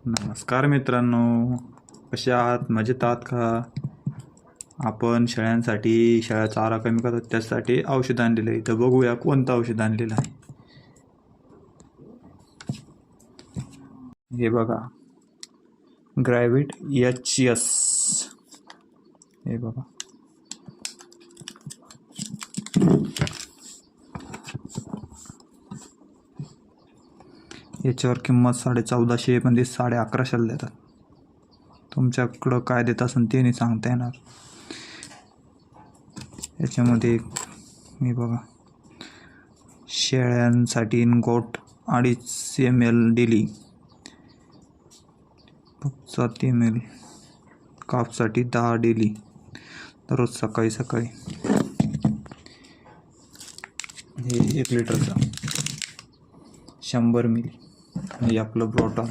नमस्कार मित्रांनो, कसे आहात? मजेत आहात का? आपण शेळ्यांसाठी शेळ्या चारा कमी करतात त्यासाठी औषध आणलेलं आहे. इथं बघूया कोणतं औषध आणलेलं आहे. हे बघा, ग्रॅव्हिट HS. हे बघा, याच्यावर किंमत 1450 म्हणजे 1150 देतात. तुमच्याकडं काय देत असेल ते नाही सांगता येणार. याच्यामध्ये हे बघा, शेळ्यांसाठी गोट 2.5 ml डेली, 7 ml, कापसाठी 10 डेली दररोज सकाळी सकाळी. हे 1 लिटरचा 100 ml. हे आपलं ब्रोटॉन,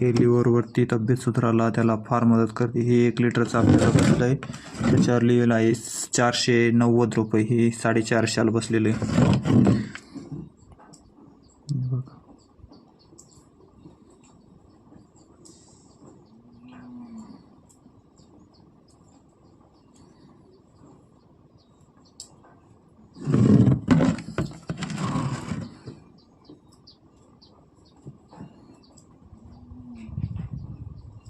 हे लिव्हरवरती तब्येत सुधारायला त्याला फार मदत करते. हे 1 लिटरचं आपल्याला बसलं आहे. त्याच्यावर लिहिलेलं आहे 490 रुपये. हे 450 बसलेलं आहे.